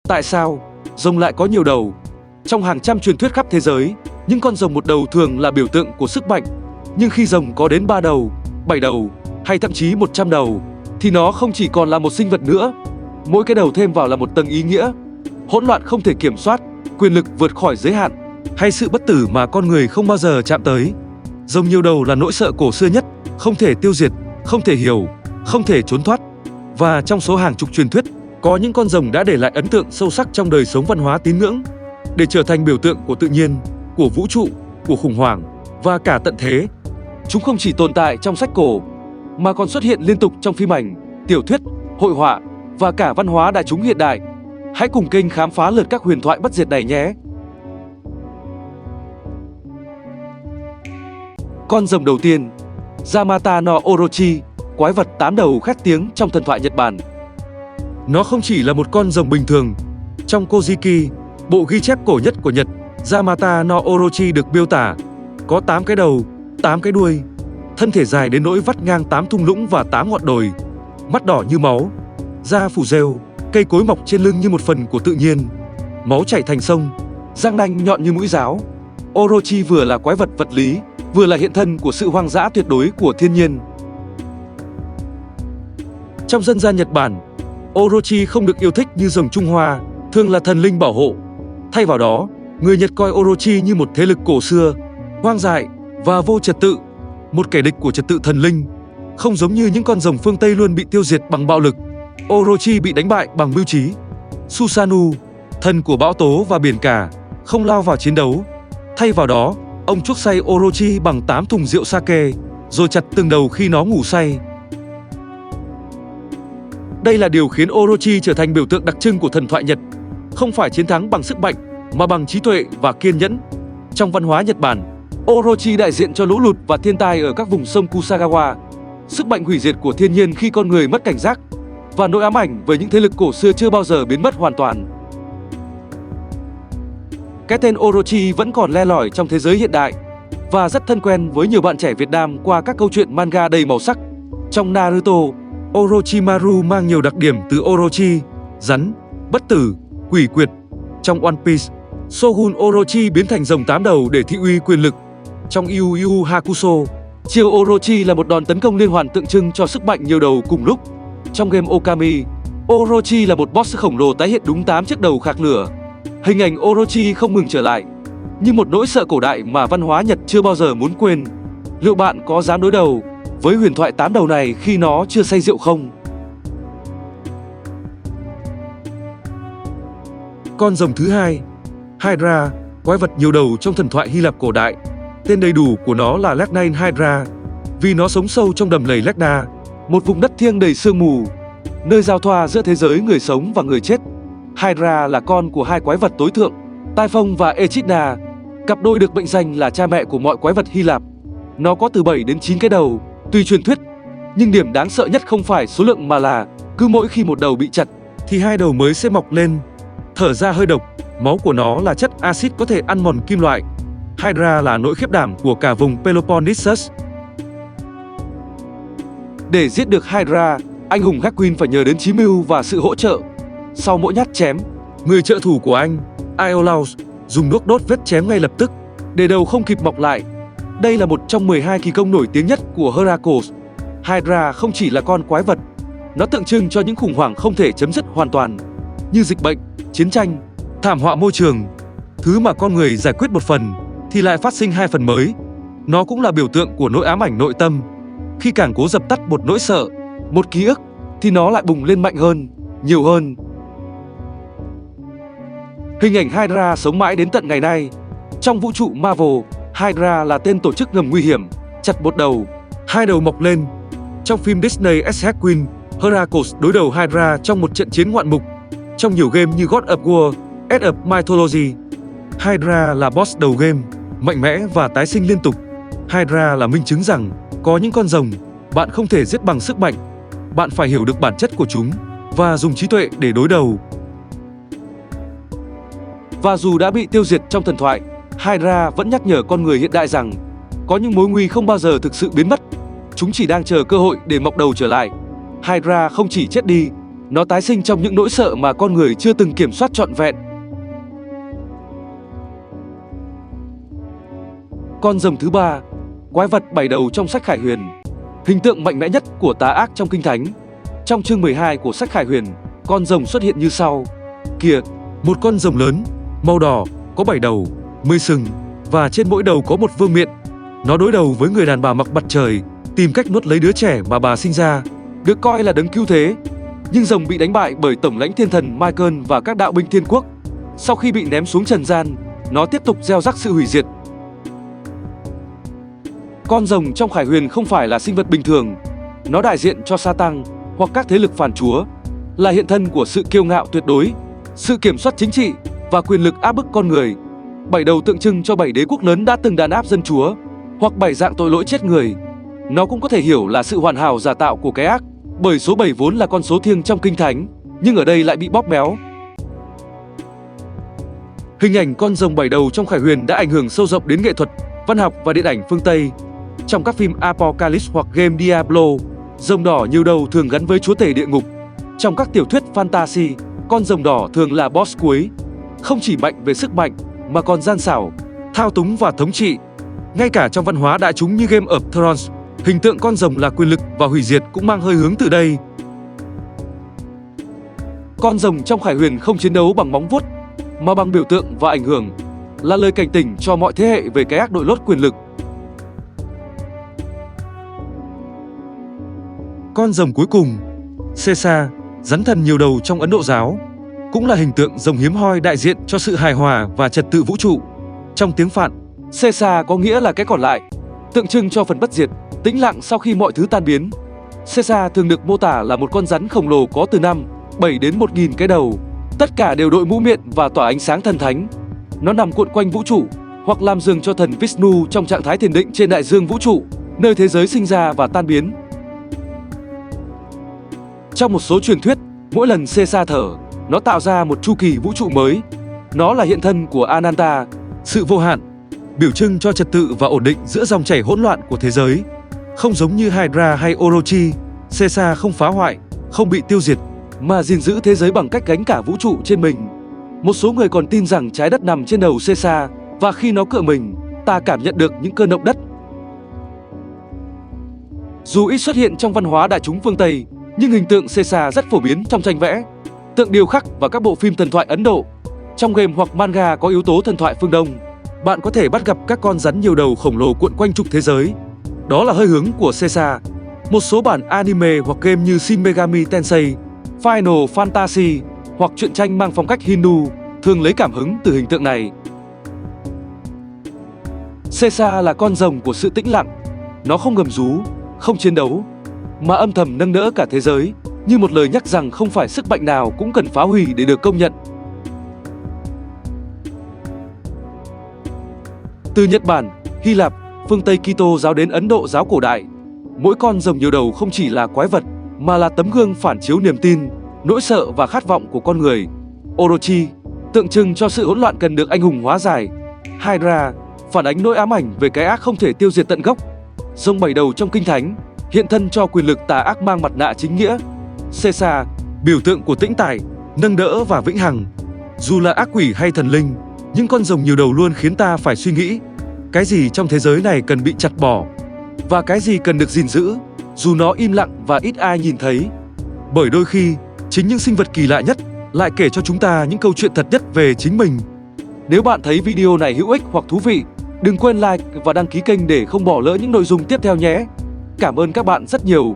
Tại sao rồng lại có nhiều đầu? Trong hàng trăm truyền thuyết khắp thế giới, những con rồng một đầu thường là biểu tượng của sức mạnh. Nhưng khi rồng có đến 3 đầu, 7 đầu hay thậm chí 100 đầu, thì nó không chỉ còn là một sinh vật nữa. Mỗi cái đầu thêm vào là một tầng ý nghĩa. Hỗn loạn không thể kiểm soát, quyền lực vượt khỏi giới hạn, hay sự bất tử mà con người không bao giờ chạm tới. Rồng nhiều đầu là nỗi sợ cổ xưa nhất, không thể tiêu diệt, không thể hiểu, không thể trốn thoát. Và trong số hàng chục truyền thuyết, có những con rồng đã để lại ấn tượng sâu sắc trong đời sống văn hóa tín ngưỡng, để trở thành biểu tượng của tự nhiên, của vũ trụ, của khủng hoảng và cả tận thế. Chúng không chỉ tồn tại trong sách cổ, mà còn xuất hiện liên tục trong phim ảnh, tiểu thuyết, hội họa và cả văn hóa đại chúng hiện đại. Hãy cùng kênh khám phá lượt các huyền thoại bất diệt này nhé! Con rồng đầu tiên, Yamata no Orochi, quái vật 8 đầu khét tiếng trong thần thoại Nhật Bản. Nó không chỉ là một con rồng bình thường. Trong Kojiki, bộ ghi chép cổ nhất của Nhật, Yamata no Orochi được miêu tả có 8 cái đầu, 8 cái đuôi, thân thể dài đến nỗi vắt ngang 8 thung lũng và 8 ngọn đồi, mắt đỏ như máu, da phủ rêu, cây cối mọc trên lưng như một phần của tự nhiên, máu chảy thành sông, răng nanh nhọn như mũi giáo. Orochi vừa là quái vật vật lý, vừa là hiện thân của sự hoang dã tuyệt đối của thiên nhiên. Trong dân gian Nhật Bản, Orochi không được yêu thích như rồng Trung Hoa, thường là thần linh bảo hộ. Thay vào đó, người Nhật coi Orochi như một thế lực cổ xưa, hoang dại và vô trật tự, một kẻ địch của trật tự thần linh. Không giống như những con rồng phương Tây luôn bị tiêu diệt bằng bạo lực, Orochi bị đánh bại bằng mưu trí. Susanoo, thần của bão tố và biển cả, không lao vào chiến đấu. Thay vào đó, ông chuốc say Orochi bằng 8 thùng rượu sake, rồi chặt từng đầu khi nó ngủ say. Đây là điều khiến Orochi trở thành biểu tượng đặc trưng của thần thoại Nhật, không phải chiến thắng bằng sức mạnh, mà bằng trí tuệ và kiên nhẫn. Trong văn hóa Nhật Bản, Orochi đại diện cho lũ lụt và thiên tai ở các vùng sông Kusagawa, sức mạnh hủy diệt của thiên nhiên khi con người mất cảnh giác, và nỗi ám ảnh với những thế lực cổ xưa chưa bao giờ biến mất hoàn toàn. Cái tên Orochi vẫn còn le lỏi trong thế giới hiện đại và rất thân quen với nhiều bạn trẻ Việt Nam qua các câu chuyện manga đầy màu sắc. Trong Naruto, Orochimaru mang nhiều đặc điểm từ Orochi, rắn, bất tử, quỷ quyệt. Trong One Piece, Shogun Orochi biến thành rồng 8 đầu để thị uy quyền lực. Trong Yu Yu Hakusho, chiêu Orochi là một đòn tấn công liên hoàn tượng trưng cho sức mạnh nhiều đầu cùng lúc. Trong game Okami, Orochi là một boss khổng lồ tái hiện đúng 8 chiếc đầu khạc lửa. Hình ảnh Orochi không ngừng trở lại, như một nỗi sợ cổ đại mà văn hóa Nhật chưa bao giờ muốn quên. Liệu bạn có dám đối đầu với huyền thoại 8 đầu này khi nó chưa say rượu không? Con rồng thứ hai, Hydra, quái vật nhiều đầu trong thần thoại Hy Lạp cổ đại. Tên đầy đủ của nó là Lernaean Hydra, vì nó sống sâu trong đầm lầy Lerna, một vùng đất thiêng đầy sương mù, nơi giao thoa giữa thế giới người sống và người chết. Hydra là con của hai quái vật tối thượng, Typhon và Echidna, cặp đôi được mệnh danh là cha mẹ của mọi quái vật Hy Lạp. Nó có từ 7 đến 9 cái đầu, tùy truyền thuyết. Nhưng điểm đáng sợ nhất không phải số lượng mà là cứ mỗi khi một đầu bị chặt thì hai đầu mới sẽ mọc lên. Thở ra hơi độc, máu của nó là chất axit có thể ăn mòn kim loại. Hydra là nỗi khiếp đảm của cả vùng Peloponnesus. Để giết được Hydra, anh hùng Hakuin phải nhờ đến chí mưu và sự hỗ trợ. Sau mỗi nhát chém, người trợ thủ của anh, Iolaus, dùng đuốc đốt vết chém ngay lập tức, để đầu không kịp mọc lại. Đây là một trong 12 kỳ công nổi tiếng nhất của Heracles. Hydra không chỉ là con quái vật, nó tượng trưng cho những khủng hoảng không thể chấm dứt hoàn toàn, như dịch bệnh, chiến tranh, thảm họa môi trường. Thứ mà con người giải quyết một phần thì lại phát sinh 2 phần mới. Nó cũng là biểu tượng của nỗi ám ảnh nội tâm. Khi càng cố dập tắt một nỗi sợ, một ký ức, thì nó lại bùng lên mạnh hơn, nhiều hơn. Hình ảnh Hydra sống mãi đến tận ngày nay. Trong vũ trụ Marvel, Hydra là tên tổ chức ngầm nguy hiểm, chặt một đầu, 2 đầu mọc lên. Trong phim Disney S. Queen, Heracles đối đầu Hydra trong một trận chiến ngoạn mục. Trong nhiều game như God of War, Age of Mythology, Hydra là boss đầu game, mạnh mẽ và tái sinh liên tục. Hydra là minh chứng rằng có những con rồng bạn không thể giết bằng sức mạnh. Bạn phải hiểu được bản chất của chúng và dùng trí tuệ để đối đầu. Và dù đã bị tiêu diệt trong thần thoại, Hydra vẫn nhắc nhở con người hiện đại rằng có những mối nguy không bao giờ thực sự biến mất. Chúng chỉ đang chờ cơ hội để mọc đầu trở lại. Hydra không chỉ chết đi, Nó tái sinh trong những nỗi sợ mà con người chưa từng kiểm soát trọn vẹn. Con rồng thứ ba, quái vật 7 đầu trong sách Khải Huyền. Hình tượng mạnh mẽ nhất của tà ác trong Kinh Thánh. Trong chương 12 của sách Khải Huyền, con rồng xuất hiện như sau. Kìa, một con rồng lớn, màu đỏ, có 7 đầu, 10 sừng, và trên mỗi đầu có một vương miện. Nó đối đầu với người đàn bà mặc mặt trời, tìm cách nuốt lấy đứa trẻ mà bà sinh ra, được coi là đấng cứu thế. Nhưng rồng bị đánh bại bởi tổng lãnh thiên thần Michael và các đạo binh thiên quốc. Sau khi bị ném xuống trần gian, nó tiếp tục gieo rắc sự hủy diệt. Con rồng trong Khải Huyền không phải là sinh vật bình thường. Nó đại diện cho Sa-tăng hoặc các thế lực phản chúa, là hiện thân của sự kiêu ngạo tuyệt đối, sự kiểm soát chính trị và quyền lực áp bức con người. 7 đầu tượng trưng cho 7 đế quốc lớn đã từng đàn áp dân chúa, hoặc 7 dạng tội lỗi chết người. Nó cũng có thể hiểu là sự hoàn hảo giả tạo của cái ác, bởi số 7 vốn là con số thiêng trong Kinh Thánh, nhưng ở đây lại bị bóp méo. Hình ảnh con rồng 7 đầu trong Khải Huyền đã ảnh hưởng sâu rộng đến nghệ thuật, văn học và điện ảnh phương Tây. Trong các phim Apocalypse hoặc game Diablo, rồng đỏ nhiều đầu thường gắn với chúa tể địa ngục. Trong các tiểu thuyết fantasy, con rồng đỏ thường là boss cuối, không chỉ mạnh về sức mạnh mà còn gian xảo, thao túng và thống trị. Ngay cả trong văn hóa đại chúng như Game of Thrones, hình tượng con rồng là quyền lực và hủy diệt cũng mang hơi hướng từ đây. Con rồng trong Khải Huyền không chiến đấu bằng móng vuốt, mà bằng biểu tượng và ảnh hưởng, là lời cảnh tỉnh cho mọi thế hệ về cái ác đội lốt quyền lực. Con rồng cuối cùng, Caesar, rắn thần nhiều đầu trong Ấn Độ giáo, cũng là hình tượng rồng hiếm hoi đại diện cho sự hài hòa và trật tự vũ trụ. Trong tiếng Phạn, Caesar có nghĩa là cái còn lại, tượng trưng cho phần bất diệt, tĩnh lặng sau khi mọi thứ tan biến. Caesar thường được mô tả là một con rắn khổng lồ có từ 5, 7 đến 1000 cái đầu, tất cả đều đội mũ miệng và tỏa ánh sáng thần thánh. Nó nằm cuộn quanh vũ trụ, hoặc làm giường cho thần Vishnu trong trạng thái thiền định trên đại dương vũ trụ, nơi thế giới sinh ra và tan biến. Trong một số truyền thuyết, mỗi lần Caesar thở, nó tạo ra một chu kỳ vũ trụ mới. Nó là hiện thân của Ananta, sự vô hạn, biểu trưng cho trật tự và ổn định giữa dòng chảy hỗn loạn của thế giới. Không giống như Hydra hay Orochi, Caesar không phá hoại, không bị tiêu diệt, mà gìn giữ thế giới bằng cách gánh cả vũ trụ trên mình. Một số người còn tin rằng trái đất nằm trên đầu Caesar, và khi nó cựa mình, ta cảm nhận được những cơn động đất. Dù ít xuất hiện trong văn hóa đại chúng phương Tây, nhưng hình tượng Caesar rất phổ biến trong tranh vẽ, tượng điêu khắc và các bộ phim thần thoại Ấn Độ. Trong game hoặc manga có yếu tố thần thoại phương Đông, bạn có thể bắt gặp các con rắn nhiều đầu khổng lồ cuộn quanh trục thế giới. Đó là hơi hướng của Caesar. Một số bản anime hoặc game như Shin Megami Tensei, Final Fantasy hoặc truyện tranh mang phong cách Hindu thường lấy cảm hứng từ hình tượng này. Caesar là con rồng của sự tĩnh lặng. Nó không gầm rú, không chiến đấu, mà âm thầm nâng đỡ cả thế giới, như một lời nhắc rằng không phải sức mạnh nào cũng cần phá hủy để được công nhận. Từ Nhật Bản, Hy Lạp, phương Tây Kitô giáo đến Ấn Độ giáo cổ đại, mỗi con rồng nhiều đầu không chỉ là quái vật, mà là tấm gương phản chiếu niềm tin, nỗi sợ và khát vọng của con người. Orochi, tượng trưng cho sự hỗn loạn cần được anh hùng hóa giải. Hydra, phản ánh nỗi ám ảnh về cái ác không thể tiêu diệt tận gốc. Rồng 7 đầu trong Kinh Thánh, hiện thân cho quyền lực tà ác mang mặt nạ chính nghĩa. Caesar, biểu tượng của tĩnh tại, nâng đỡ và vĩnh hằng. Dù là ác quỷ hay thần linh, những con rồng nhiều đầu luôn khiến ta phải suy nghĩ, cái gì trong thế giới này cần bị chặt bỏ, và cái gì cần được gìn giữ, dù nó im lặng và ít ai nhìn thấy. Bởi đôi khi, chính những sinh vật kỳ lạ nhất lại kể cho chúng ta những câu chuyện thật nhất về chính mình. Nếu bạn thấy video này hữu ích hoặc thú vị, đừng quên like và đăng ký kênh để không bỏ lỡ những nội dung tiếp theo nhé. Cảm ơn các bạn rất nhiều.